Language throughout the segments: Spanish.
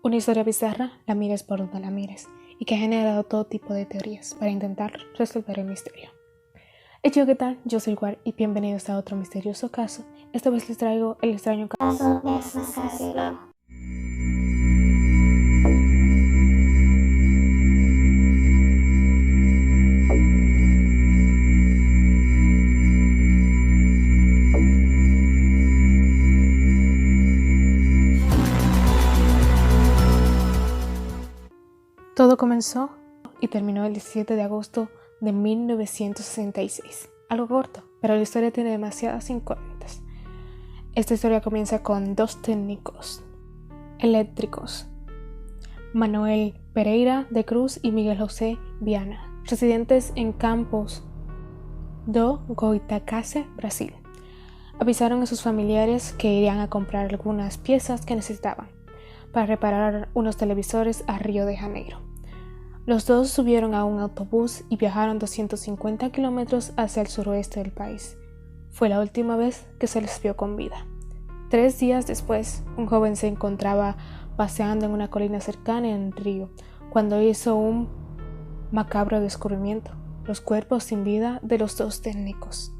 Una historia bizarra, la mires por donde la mires, y que ha generado todo tipo de teorías para intentar resolver el misterio. Hey, ¿qué tal? Yo soy Guar y bienvenidos a otro misterioso caso. Esta vez les traigo el extraño caso de las máscaras de globo. Todo comenzó y terminó el 17 de agosto de 1966. Algo corto, pero la historia tiene demasiadas incógnitas. Esta historia comienza con dos técnicos eléctricos, Manuel Pereira de Cruz y Miguel José Viana, residentes en Campos do Goitacazes, Brasil. Avisaron a sus familiares que irían a comprar algunas piezas que necesitaban para reparar unos televisores a Río de Janeiro. Los dos subieron a un autobús y viajaron 250 kilómetros hacia el suroeste del país. Fue la última vez que se les vio con vida. 3 días después, un joven se encontraba paseando en una colina cercana en Río cuando hizo un macabro descubrimiento: los cuerpos sin vida de los dos técnicos.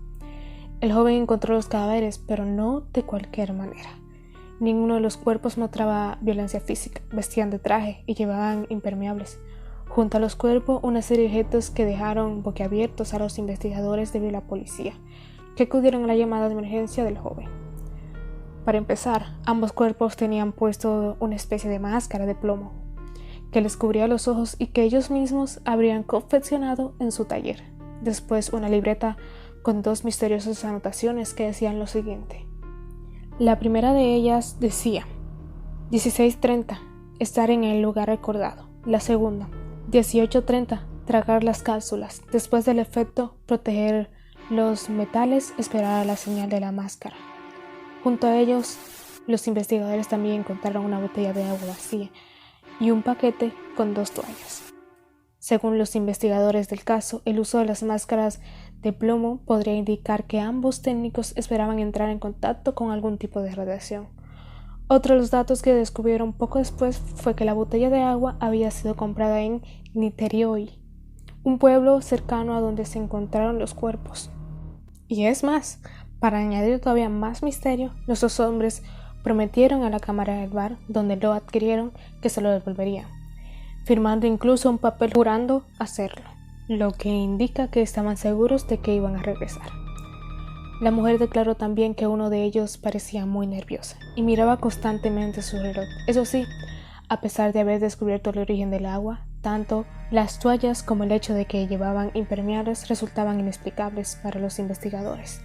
El joven encontró los cadáveres, pero no de cualquier manera. Ninguno de los cuerpos mostraba violencia física, vestían de traje y llevaban impermeables. Junto a los cuerpos, una serie de objetos que dejaron boquiabiertos a los investigadores debido a la policía, que acudieron a la llamada de emergencia del joven. Para empezar, ambos cuerpos tenían puesto una especie de máscara de plomo que les cubría los ojos y que ellos mismos habrían confeccionado en su taller. Después, una libreta con 2 misteriosas anotaciones que decían lo siguiente. La primera de ellas decía: 16:30, estar en el lugar recordado. La segunda: 18:30, tragar las cápsulas. Después del efecto, proteger los metales, esperar a la señal de la máscara. Junto a ellos, los investigadores también encontraron una botella de agua vacía y un paquete con 2 toallas. Según los investigadores del caso, el uso de las máscaras de plomo podría indicar que ambos técnicos esperaban entrar en contacto con algún tipo de radiación. Otro de los datos que descubrieron poco después fue que la botella de agua había sido comprada en Niterói, un pueblo cercano a donde se encontraron los cuerpos. Y es más, para añadir todavía más misterio, los 2 hombres prometieron a la cámara del bar donde lo adquirieron que se lo devolverían, firmando incluso un papel jurando hacerlo, lo que indica que estaban seguros de que iban a regresar. La mujer declaró también que uno de ellos parecía muy nerviosa y miraba constantemente su reloj. Eso sí, a pesar de haber descubierto el origen del agua, tanto las toallas como el hecho de que llevaban impermeables resultaban inexplicables para los investigadores.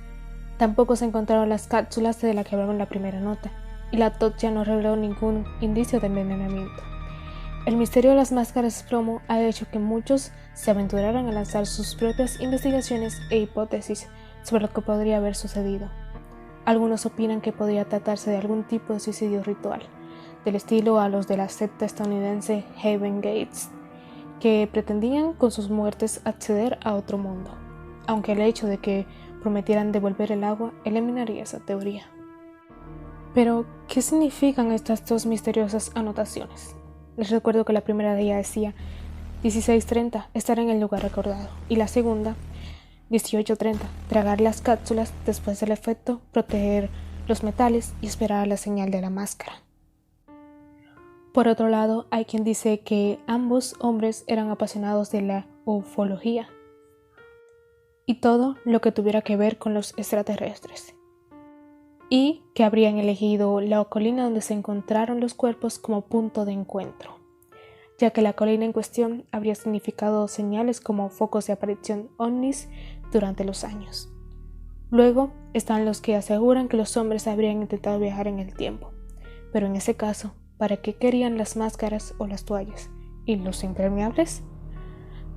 Tampoco se encontraron las cápsulas de las que hablaron la primera nota, y la autopsia no reveló ningún indicio de envenenamiento. El misterio de las máscaras de plomo ha hecho que muchos se aventuraran a lanzar sus propias investigaciones e hipótesis sobre lo que podría haber sucedido. Algunos opinan que podría tratarse de algún tipo de suicidio ritual, del estilo a los de la secta estadounidense Heaven Gates, que pretendían con sus muertes acceder a otro mundo, aunque el hecho de que prometieran devolver el agua eliminaría esa teoría. Pero, ¿qué significan estas 2 misteriosas anotaciones? Les recuerdo que la primera de ellas decía 16:30, estar en el lugar recordado, y la segunda 18:30, tragar las cápsulas. Después del efecto, proteger los metales y esperar a la señal de la máscara. Por otro lado, hay quien dice que ambos hombres eran apasionados de la ufología y todo lo que tuviera que ver con los extraterrestres, y que habrían elegido la colina donde se encontraron los cuerpos como punto de encuentro, ya que la colina en cuestión habría significado señales como focos de aparición ovnis durante los años. Luego están los que aseguran que los hombres habrían intentado viajar en el tiempo, pero en ese caso, ¿para qué querían las máscaras o las toallas? ¿Y los impermeables?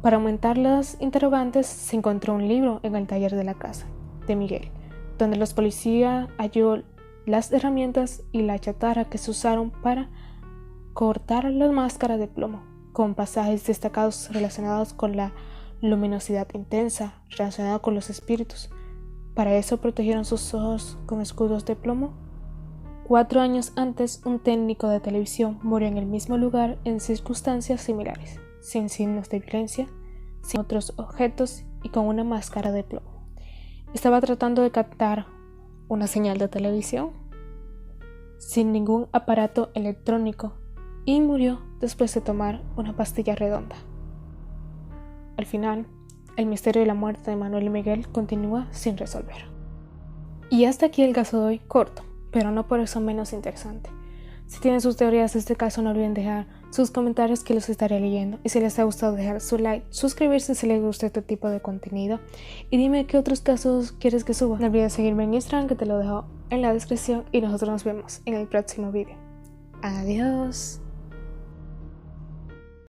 Para aumentar las interrogantes, se encontró un libro en el taller de la casa de Miguel, donde los policías halló las herramientas y la chatarra que se usaron para cortar la máscara de plomo, con pasajes destacados relacionados con la luminosidad intensa, relacionada con los espíritus. ¿Para eso protegieron sus ojos con escudos de plomo? 4 años antes, un técnico de televisión murió en el mismo lugar en circunstancias similares, sin signos de violencia, sin otros objetos y con una máscara de plomo. Estaba tratando de captar una señal de televisión sin ningún aparato electrónico y murió después de tomar una pastilla redonda. Al final, el misterio de la muerte de Manuel y Miguel continúa sin resolver. Y hasta aquí el caso de hoy, corto, pero no por eso menos interesante. Si tienen sus teorías de este caso, no olviden dejar sus comentarios que los estaré leyendo. Y si les ha gustado, dejar su like, suscribirse si les gusta este tipo de contenido. Y dime qué otros casos quieres que suba. No olvides seguirme en Instagram, que te lo dejo en la descripción. Y nosotros nos vemos en el próximo video. Adiós.